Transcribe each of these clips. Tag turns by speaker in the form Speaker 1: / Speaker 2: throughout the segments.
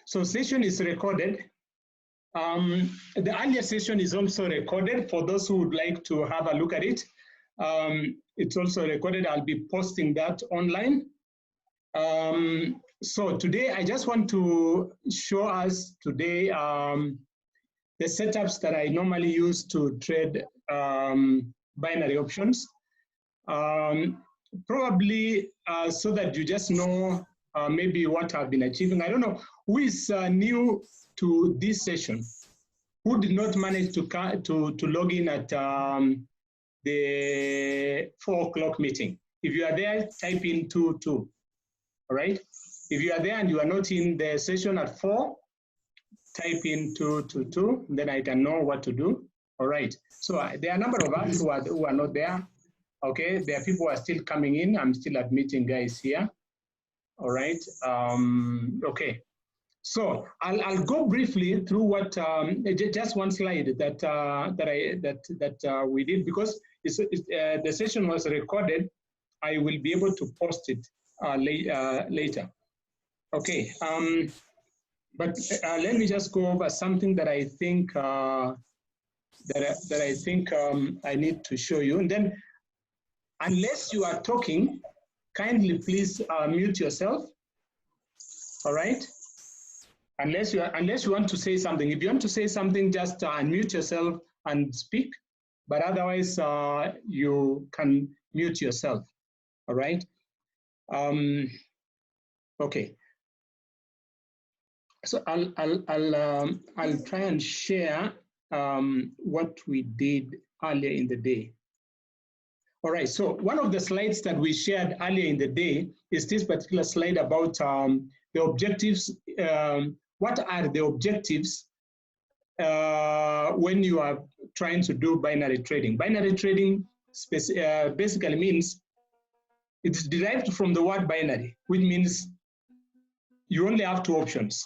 Speaker 1: So session is recorded. The earlier session is also recorded for those who would like to have a look at it. It's also recorded. I'll be posting that online. So today, I just want to show us today the setups that I normally use to trade binary options. Probably so that you just know maybe what I've been achieving. I don't know who is new to this session, who did not manage to log in at the 4 o'clock meeting. If you are there, type in 22. All right. If you are there and you are not in the session at 4, type in 222. Then I can know what to do. All right. So there are a number of us who are not there. Okay. There are people who are still coming in. I'm still admitting guys here. All right. Okay. So I'll go briefly through what just one slide that we did, because the session was recorded. I will be able to post it later. Okay, but let me just go over something that I think I need to show you, and then unless you are talking, kindly please mute yourself. All right. Unless you want to say something. If you want to say something, just unmute yourself and speak. But otherwise, you can mute yourself. All right. Okay. So I'll try and share what we did earlier in the day. All right. So one of the slides that we shared earlier in the day is this particular slide about the objectives. What are the objectives when you are trying to do binary trading? Binary trading basically means it's derived from the word binary, which means you only have 2 options,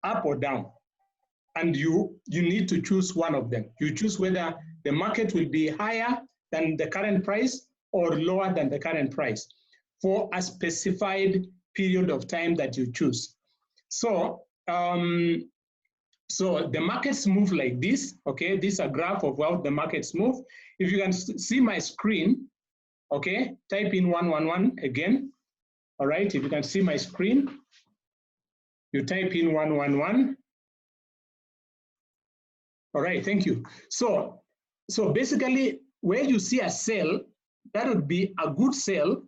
Speaker 1: up or down, and you need to choose one of them. You choose whether the market will be higher than the current price or lower than the current price for a specified period of time that you choose. So so the markets move like this, okay? This is a graph of how the markets move. If you can see my screen, okay, type in 111 again, all right? If you can see my screen, you type in 111. All right, thank you. So basically, where you see a sell, that would be a good sell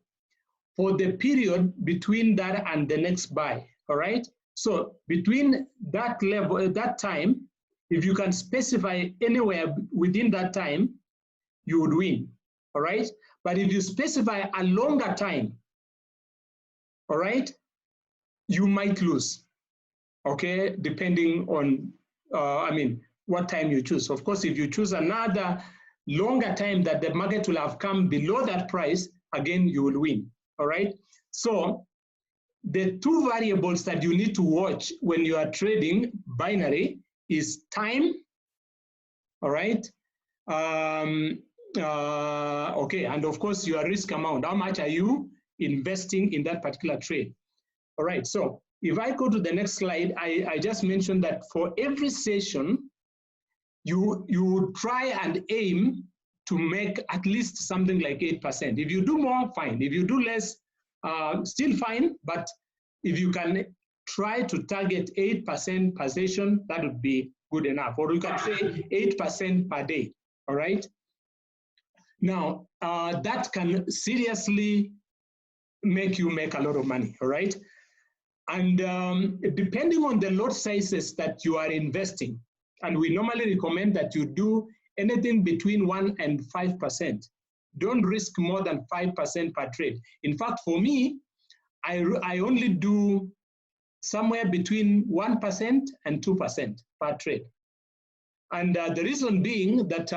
Speaker 1: for the period between that and the next buy, all right? So between that level, at that time, if you can specify anywhere within that time, you would win, all right? But if you specify a longer time, all right, you might lose, okay, depending on, what time you choose. Of course, if you choose another longer time that the market will have come below that price, again, you will win, all right? So the 2 variables that you need to watch when you are trading binary is time, all right? Okay, and of course your risk amount. How much are you investing in that particular trade? All right, so if I go to the next slide, I just mentioned that for every session, you try and aim to make at least something like 8%. If you do more, fine. If you do less, still fine, but if you can try to target 8% per session, that would be good enough. Or you can say 8% per day, all right? Now, that can seriously make you make a lot of money, all right? And depending on the lot sizes that you are investing, and we normally recommend that you do anything between 1% and 5%. Don't risk more than 5% per trade. In fact, for me, I only do somewhere between 1% and 2% per trade. And the reason being that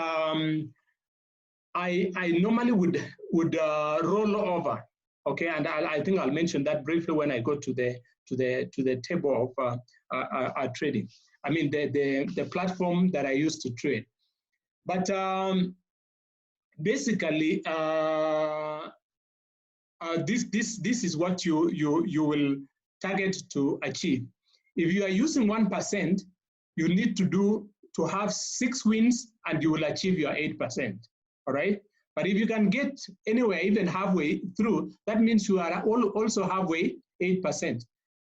Speaker 1: I normally would roll over, okay? And I think I'll mention that briefly when I go to the table of trading. I mean the platform that I use to trade. But basically, this is what you will target to achieve. If you are using 1%, you need to have 6 wins and you will achieve your 8%. All right. But if you can get anywhere, even halfway through, that means you are also halfway, 8%.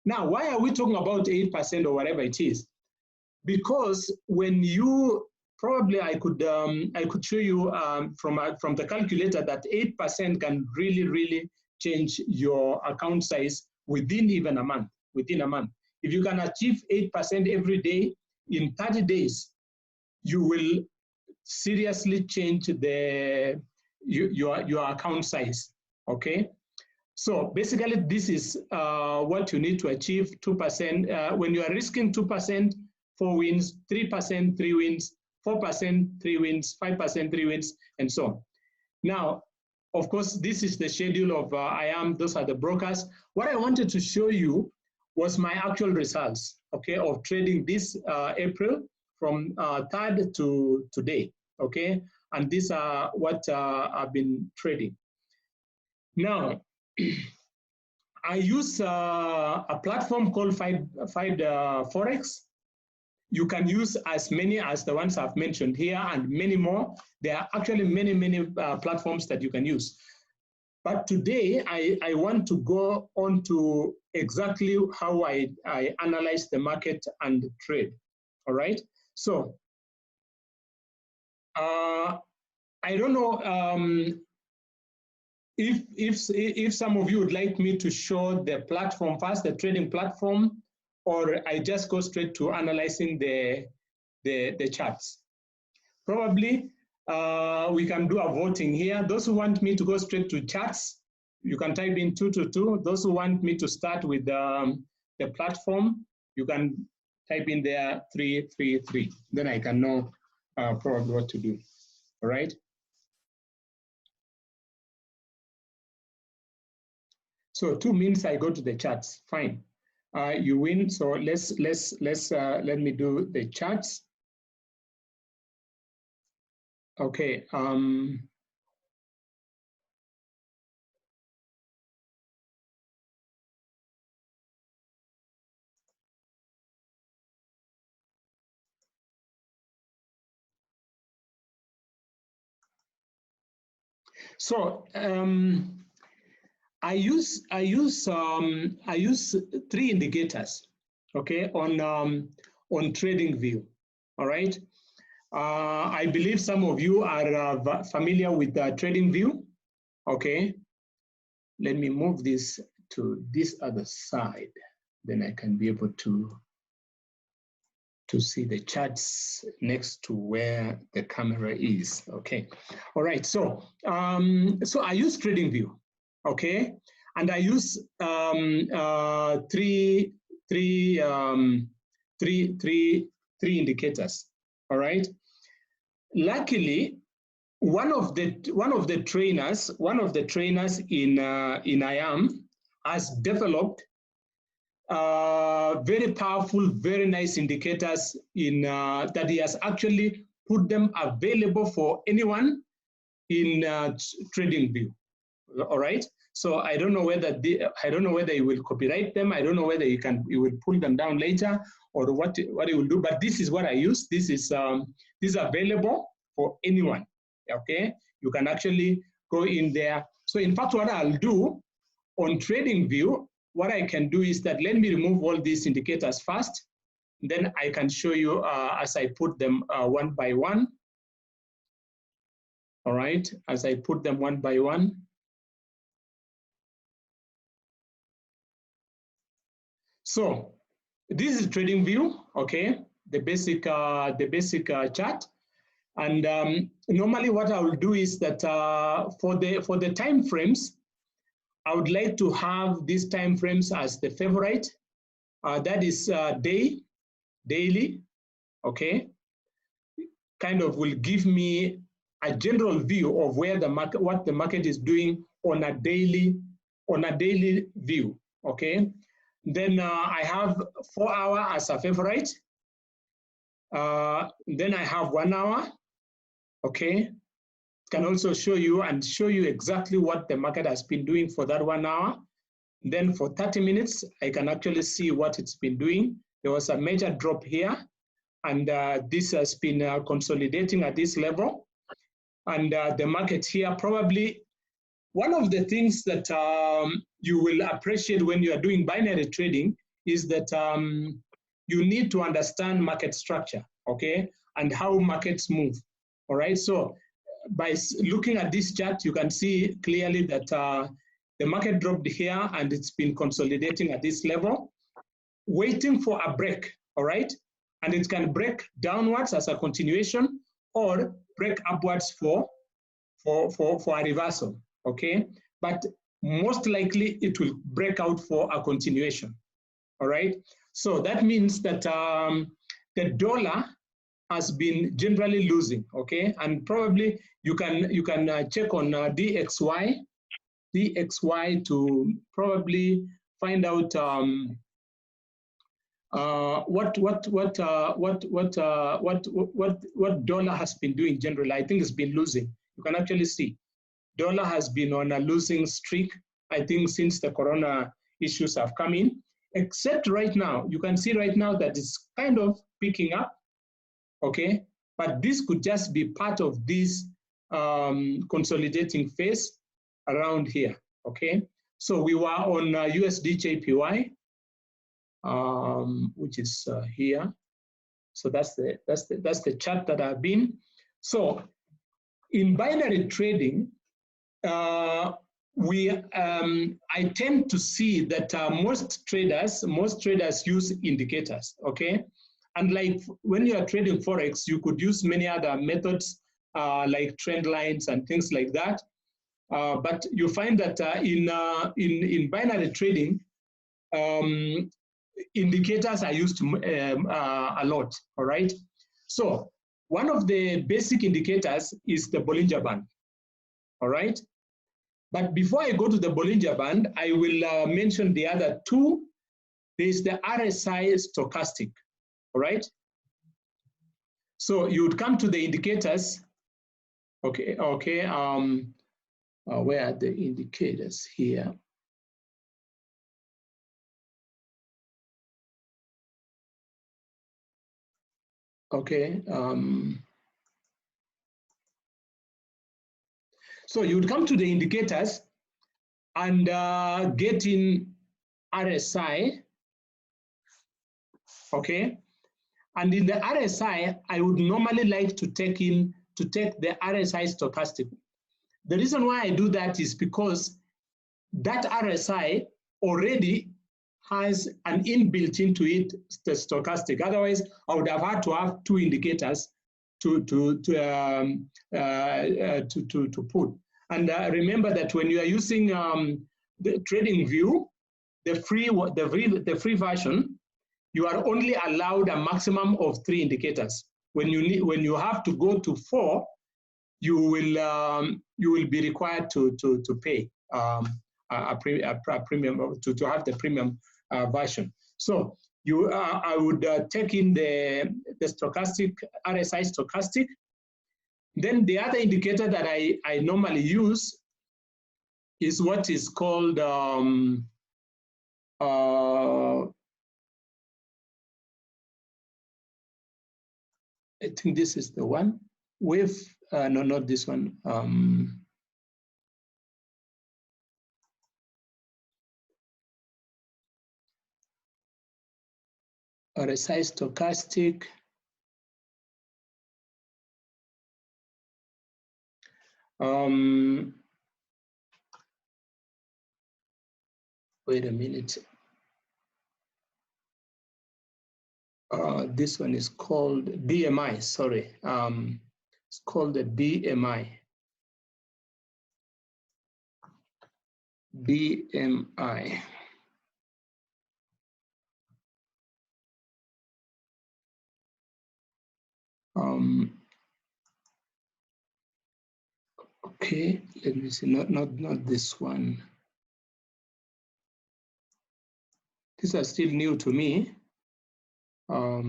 Speaker 1: Now, why are we talking about 8% or whatever it is? Because when you probably, I could show you from the calculator that 8% can really change your account size within even a month. Within a month, if you can achieve 8% every day in 30 days, you will seriously change your account size. Okay. So basically, this is what you need to achieve. 2%. When you are risking 2%, 4 wins, 3%, 3 wins, 4%, 3 wins, 5%, 3 wins, and so on. Now, of course, this is the schedule of IAM. Those are the brokers. What I wanted to show you was my actual results, okay, of trading this April from 3rd to today, okay? And these are what I've been trading. Now, I use a platform called Find Forex. You can use as many as the ones I've mentioned here and many more. There are actually many platforms that you can use. But today, I want to go on to exactly how I analyze the market and trade, all right? So, I don't know if some of you would like me to show the platform first, the trading platform, or I just go straight to analyzing the charts. Probably we can do a voting here. Those who want me to go straight to charts, you can type in 222. Those who want me to start with the platform, you can type in there 333. Then I can know probably what to do. All right. So 2 means I go to the charts. Fine. You win. So let me do the charts. Okay. So I use 3 indicators, okay, on TradingView. All right. I believe some of you are familiar with TradingView. Okay. Let me move this to this other side. Then I can be able to see the charts next to where the camera is. Okay. All right. So so I use TradingView. Okay. And I use three indicators. All right. Luckily, one of the trainers in IAM has developed very powerful, very nice indicators in that he has actually put them available for anyone in TradingView. All right. So I don't know whether he will copyright them. I don't know whether he will pull them down later or what he will do. But this is what I use. This is available for anyone. Okay, you can actually go in there. So in fact, what I'll do on TradingView, what I can do is that let me remove all these indicators first. Then I can show you as I put them one by one. All right, as I put them one by one. So this is TradingView, okay, the basic chart. And normally what I will do is that for the time frames, I would like to have these time frames as the favorite. That is daily, okay. Kind of will give me a general view of where the market, what the market is doing on a daily view, okay. Then I have 4 hour as a favorite. Then I have 1 hour, okay. Can also show you exactly what the market has been doing for that 1 hour. Then for 30 minutes, I can actually see what it's been doing. There was a major drop here, and this has been consolidating at this level. And the market here, probably one of the things that you will appreciate when you are doing binary trading is that you need to understand market structure, okay, and how markets move. All right, so by looking at this chart, you can see clearly that the market dropped here and it's been consolidating at this level, waiting for a break, all right? And it can break downwards as a continuation or break upwards for a reversal, okay? But most likely it will break out for a continuation, all right? So that means that the dollar has been generally losing, okay? And probably you can check on DXY to probably find out what dollar has been doing generally. I think it's been losing. You can actually see dollar has been on a losing streak, I think, since the corona issues have come in, except right now. You can see right now that it's kind of picking up, okay? But this could just be part of this consolidating phase around here, okay? So we were on USD JPY, which is here. So that's the chart that I've been. So in binary trading, I tend to see that most traders use indicators, okay? And like when you are trading Forex, you could use many other methods like trend lines and things like that. But you find that in binary trading, indicators are used a lot, all right? So one of the basic indicators is the Bollinger Band, all right? But before I go to the Bollinger Band, I will mention the other two. There is the RSI stochastic, all right? So you would come to the indicators, okay, where are the indicators here? Okay. So you would come to the indicators and get in RSI, okay? And in the RSI, I would normally like to take the RSI stochastic. The reason why I do that is because that RSI already has an inbuilt into it the stochastic. Otherwise, I would have had to have two indicators to put. And remember that when you are using the TradingView, the free version, you are only allowed a maximum of 3 indicators. When you have to go to 4, you will be required to pay a premium to have the premium version. So I would take in the stochastic, RSI stochastic. Then the other indicator that I normally use is what is called I think this is the one. Wave, no, not this one. RSI stochastic. Wait a minute. This one is called BMI, sorry. It's called the BMI. BMI. Okay, let me see, not this one. These are still new to me. Let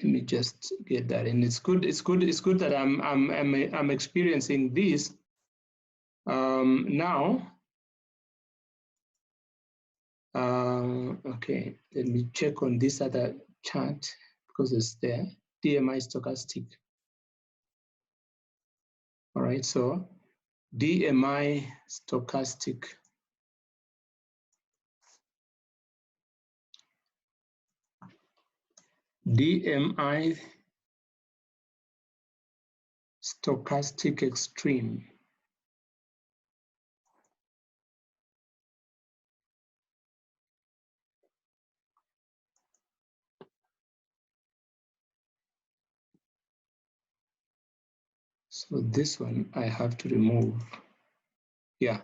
Speaker 1: me just get that in. It's good that I'm experiencing this now. Okay, let me check on this other chart because it's there. DMI stochastic. All right, so DMI stochastic. DMI stochastic extreme. So this one I have to remove. Yeah,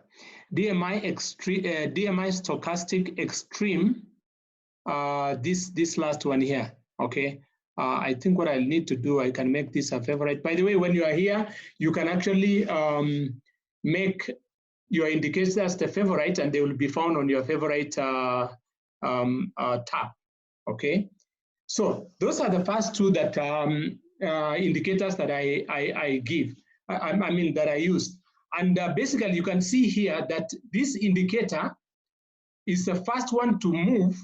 Speaker 1: DMI extreme, DMI stochastic extreme. This last one here. Okay. I think what I'll need to do, I can make this a favorite. By the way, when you are here, you can actually make your indicators as the favorite, and they will be found on your favorite tab. Okay. So those are the first two that indicators that I give. I mean that I use. And basically, you can see here that this indicator is the first one to move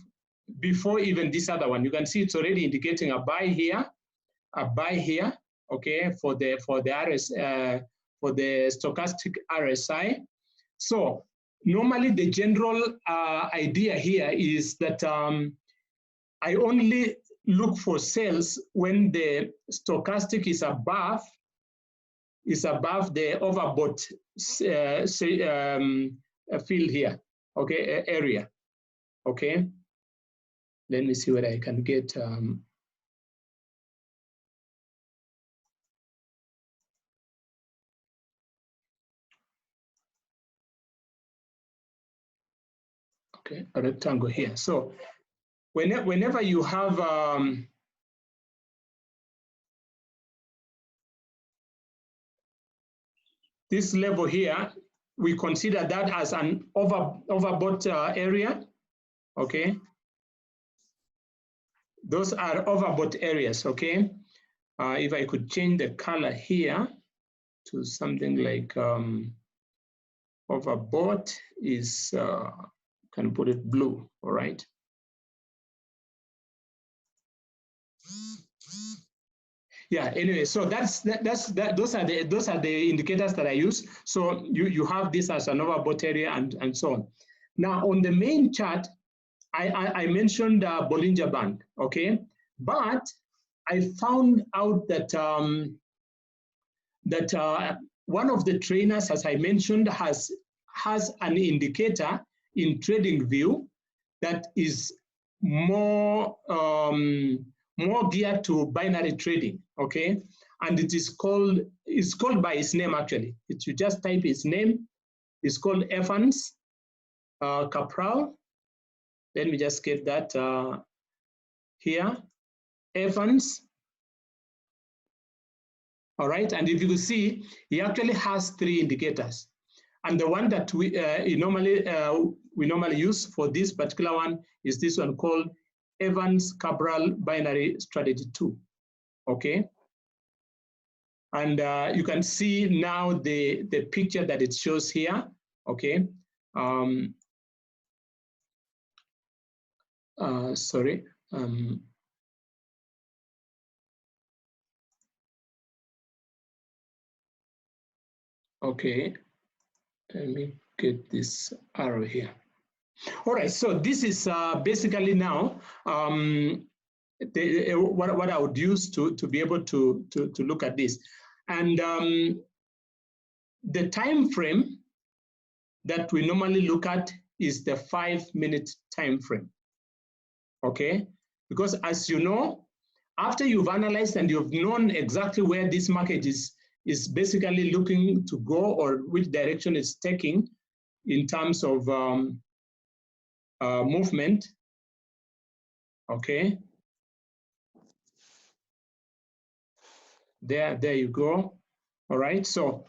Speaker 1: before even this other one. You can see it's already indicating a buy here, okay, for the for the stochastic RSI. So normally the general idea here is that I only look for sales when the stochastic is above the overbought field here, okay, area, okay. Let me see whether I can get okay, a rectangle here. So whenever you have this level here, we consider that as an overbought area, okay? Those are overbought areas, okay? If I could change the color here to something like overbought is, can put it blue, all right? Yeah, anyway, so those are the indicators that I use. So you have this as an overbought area and so on. Now on the main chart, I mentioned Bollinger Band, okay? But I found out that one of the trainers, as I mentioned, has an indicator in TradingView that is more more geared to binary trading, okay? And it's called by its name actually. You just type its name. It's called Evans Capral. Let me just get that here. Evans. All right, and if you can see, he actually has 3 indicators. And the one that we normally use for this particular one is this one called Evans Cabral Binary Strategy 2. Okay. And you can see now the picture that it shows here. Okay. Sorry. Okay. Let me get this arrow here. All right, so this is basically now what I would use to be able to look at this. And the time frame that we normally look at is the 5-minute time frame, okay? Because as you know, after you've analyzed and you've known exactly where this market is basically looking to go or which direction it's taking in terms of movement, okay? There you go. All right, so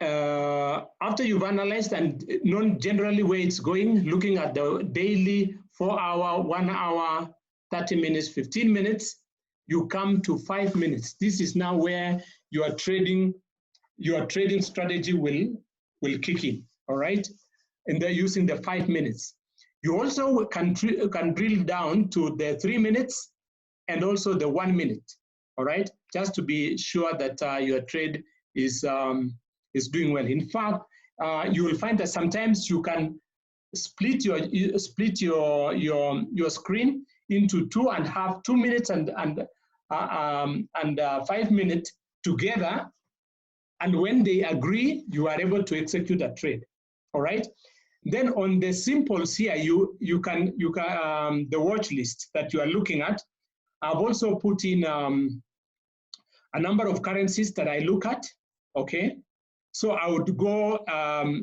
Speaker 1: after you've analyzed and known generally where it's going, looking at the daily 4-hour, 1 hour, 30 minutes, 15 minutes, you come to 5 minutes. This is now where your trading strategy will kick in, all right? And they're using the 5 minutes. You also can drill down to the 3 minutes and also the 1 minute, all right? Just to be sure that your trade is doing well. In fact, you will find that sometimes you can split your screen into 2.5, 2 minutes and 5 minutes together, and when they agree, you are able to execute a trade. All right. Then on the simples here, you can the watch list that you are looking at. I've also put in a number of currencies that I look at. Okay. So I would go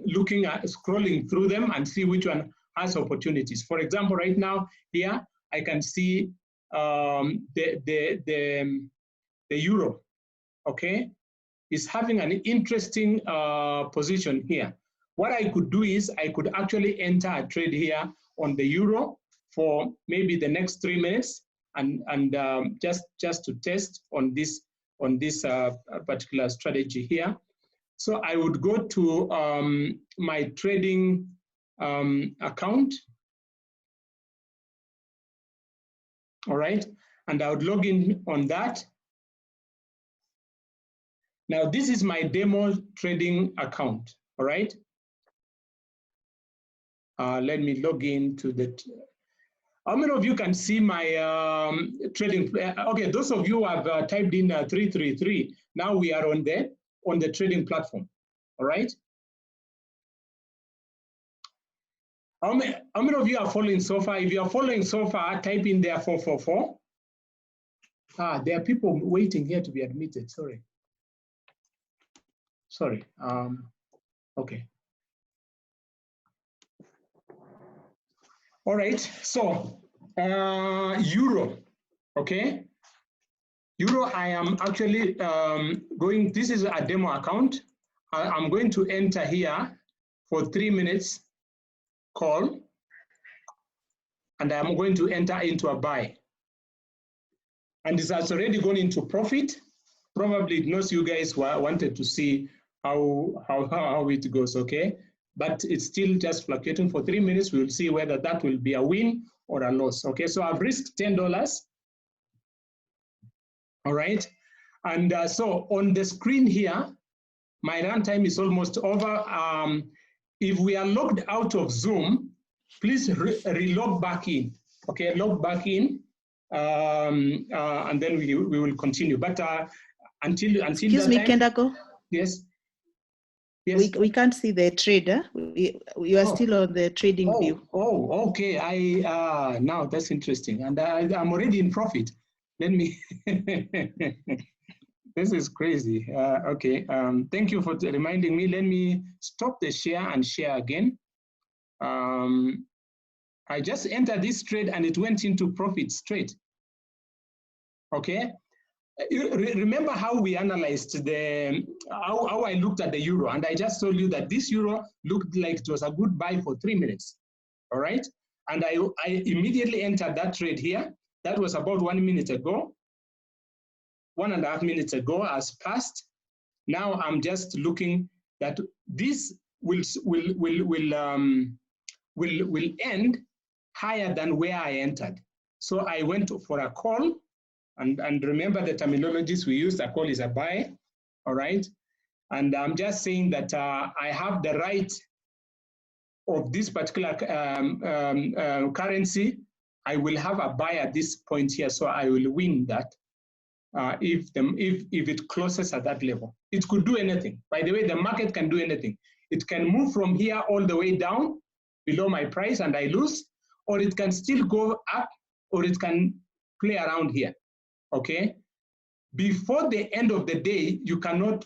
Speaker 1: looking at scrolling through them and see which one has opportunities. For example, right now here I can see the euro, okay, is having an interesting position here. What I could do is I could actually enter a trade here on the euro for maybe the next 3 minutes and just to test on this particular strategy here. So I would go to my trading account, all right, and I would log in on that. Now this is my demo trading account, all right. Let me log in to the. How many of you can see my trading? Okay, those of you who have typed in 333. Now we are on the trading platform, all right? How many of you are following so far? If you are following so far, type in there 444. There are people waiting here to be admitted, sorry. Sorry, okay. All right, so euro, okay? Euro, I am actually going, this is a demo account. I'm going to enter here for 3 minutes call, and I'm going to enter into a buy. And this has already gone into profit. Probably it knows you guys wanted to see how it goes, okay? But it's still just fluctuating for 3 minutes. We will see whether that will be a win or a loss, okay? So I've risked $10. All right, and so on the screen here, my runtime is almost over. If we are logged out of Zoom, please re-log back in. Okay, log back in, and then we will continue. But until
Speaker 2: excuse me, Kendago.
Speaker 1: Yes. Yes.
Speaker 2: We can't see the trader. You are still on the trading view.
Speaker 1: Oh, okay. Now that's interesting, and I'm already in profit. Let me. This is crazy. Okay. Thank you for reminding me. Let me stop the share and share again. I just entered this trade and it went into profit straight. Okay. Remember how we analyzed how I looked at the euro, and I just told you that this euro looked like it was a good buy for 3 minutes. All right. And I immediately entered that trade here. That was about 1 minute ago. 1.5 minutes ago has passed. Now I'm just looking that this will end higher than where I entered. So I went for a call, and remember the terminologies we used. A call is a buy, all right? And I'm just saying that I have the right of this particular currency. I will have a buy at this point here, so I will win that. If it closes at that level. It could do anything. By the way, the market can do anything. It can move from here all the way down below my price and I lose, or it can still go up, or it can play around here, okay? Before the end of the day, you cannot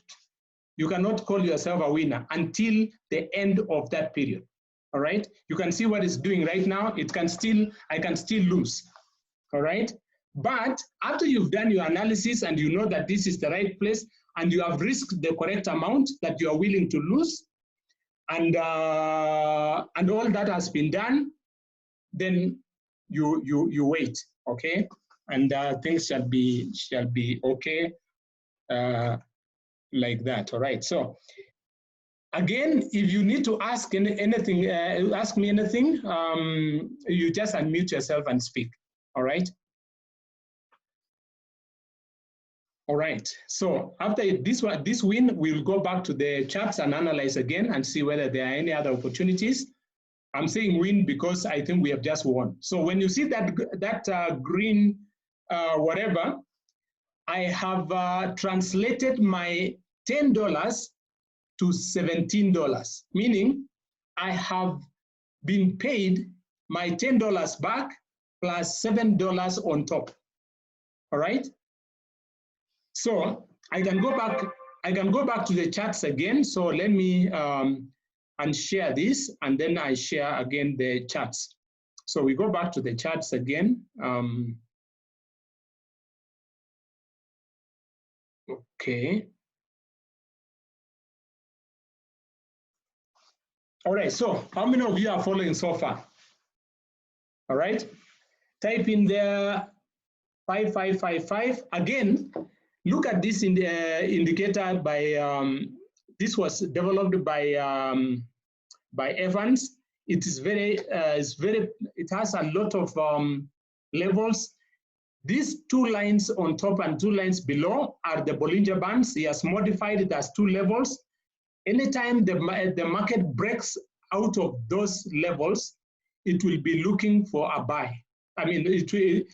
Speaker 1: call yourself a winner until the end of that period, all right? You can see what it's doing right now. I can still lose, all right? But after you've done your analysis and you know that this is the right place and you have risked the correct amount that you are willing to lose, and all that has been done, then you wait, okay? And things shall be okay like that, all right? So Again, if you need to ask anything, ask me anything, you just unmute yourself and speak. All right. All right. So after this win, we'll go back to the charts and analyze again and see whether there are any other opportunities. I'm saying win because I think we have just won. So when you see that green whatever, I have translated my $10 to $17, meaning I have been paid my $10 back plus $7 on top. All right. So I can go back to the charts again. So let me unshare this, and then I share again the charts. So we go back to the charts again. Okay. All right, so how many of you are following so far? All right, type in there 5555. Again, look at this in the indicator by, this was developed by Evans. It is it has a lot of levels. These two lines on top and two lines below are the Bollinger Bands. He has modified it as two levels. Anytime the market breaks out of those levels, it will be looking for a buy. I mean, the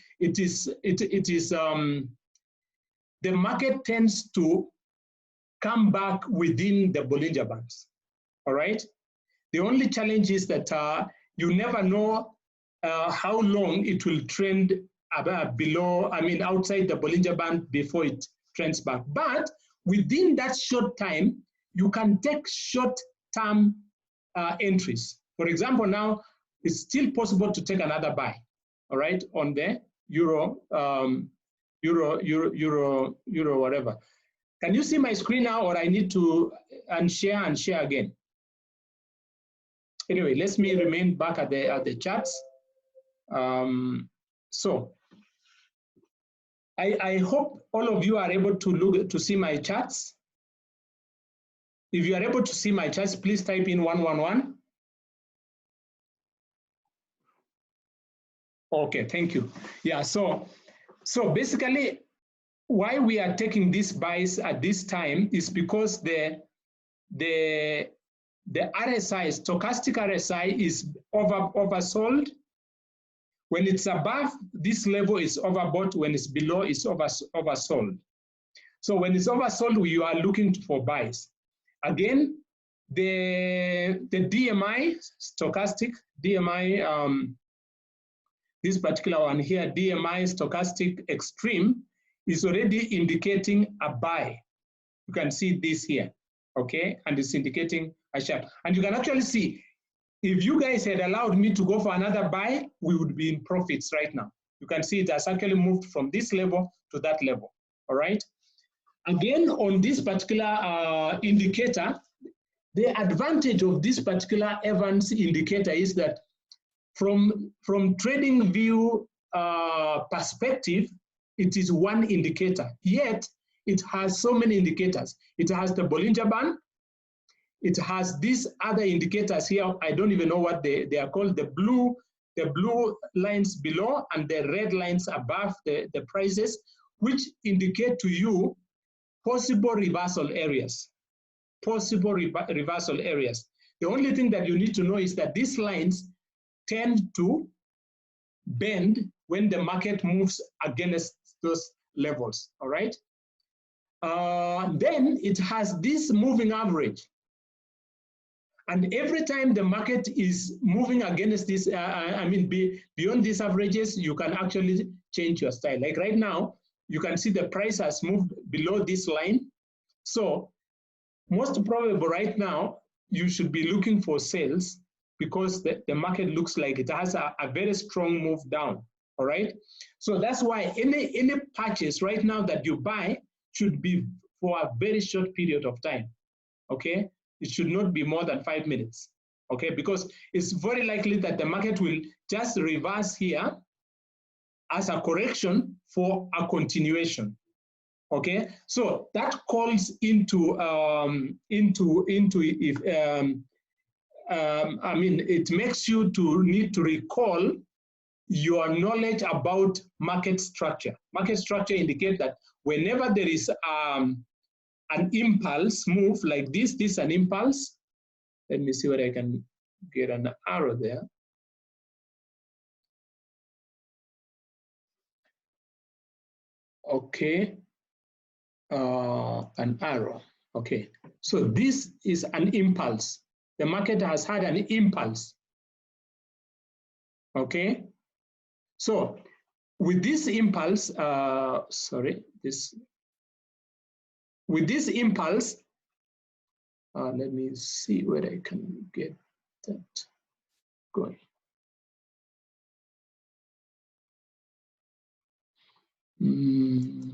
Speaker 1: market tends to come back within the Bollinger Bands. All right. The only challenge is that you never know how long it will trend below. I mean, outside the Bollinger Band before it trends back. But within that short time, you can take short-term entries. For example, now it's still possible to take another buy, all right, on the euro, whatever. Can you see my screen now, or I need to unshare and share again? Anyway, let me remain back at the charts. So I hope all of you are able to see my charts. If you are able to see my charts, please type in 111. Okay, thank you. Yeah, so basically why we are taking these buys at this time is because the RSI, stochastic RSI, is oversold. When it's above this level, it's overbought. When it's below, it's oversold. So when it's oversold, you are looking for buys. Again, the DMI, stochastic, DMI, this particular one here, DMI stochastic extreme, is already indicating a buy. You can see this here, okay? And it's indicating a sharp. And you can actually see, if you guys had allowed me to go for another buy, we would be in profits right now. You can see it has actually moved from this level to that level, all right? Again, on this particular indicator, the advantage of this particular Evans indicator is that from trading view perspective, it is one indicator, yet it has so many indicators. It has the Bollinger Band, it has these other indicators here. I don't even know what they are called, the blue lines below and the red lines above the prices, which indicate to you possible reversal areas, reversal areas. The only thing that you need to know is that these lines tend to bend when the market moves against those levels, all right? Then it has this moving average. And every time the market is moving against this, beyond these averages, you can actually change your style. Like right now, you can see the price has moved below this line. So most probable right now, you should be looking for sales because the market looks like it has a very strong move down, all right? So that's why any purchase right now that you buy should be for a very short period of time, okay? It should not be more than 5 minutes, okay? Because it's very likely that the market will just reverse here as a correction for a continuation, Okay, so that calls into if I mean, it makes you to need to recall your knowledge about market structure. Market structure indicates that whenever there is an impulse move like this is an impulse. Let me see whether I can get an arrow there. Okay, an arrow. Okay, so this is an impulse. The market has had an impulse. Okay, so with this impulse, with this impulse, let me see whether I can get that going.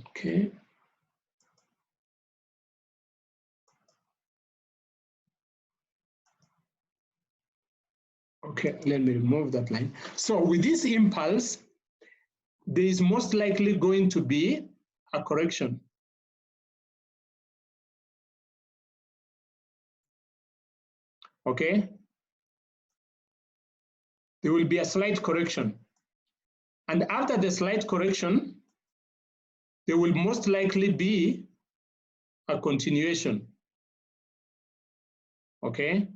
Speaker 1: Okay. Okay, let me remove that line. So with this impulse, there is most likely going to be a correction. Okay? There will be a slight correction. And after the slight correction, there will most likely be a continuation. Okay?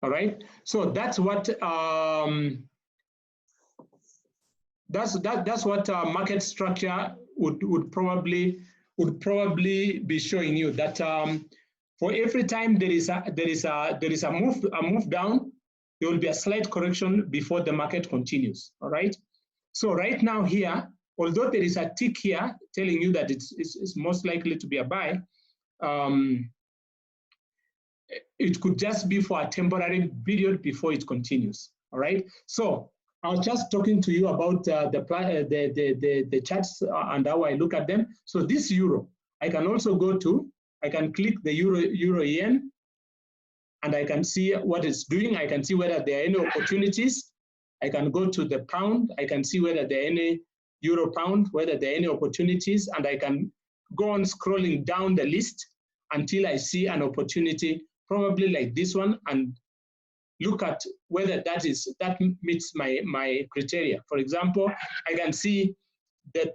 Speaker 1: All right? So that's what that's what market structure would probably be showing you, that for every time there is a move down, there will be a slight correction before the market continues. All right. So right now here, although there is a tick here telling you that it's most likely to be a buy, it could just be for a temporary period before it continues. All right. So I was just talking to you about the charts and how I look at them. So this euro, I can also go to, I can click the euro yen, and I can see what it's doing. I can see whether there are any opportunities. I can go to the pound. I can see whether there are any euro pound, whether there are any opportunities, and I can go on scrolling down the list until I see an opportunity, probably like this one, and look at whether that meets my criteria. For example, I can see that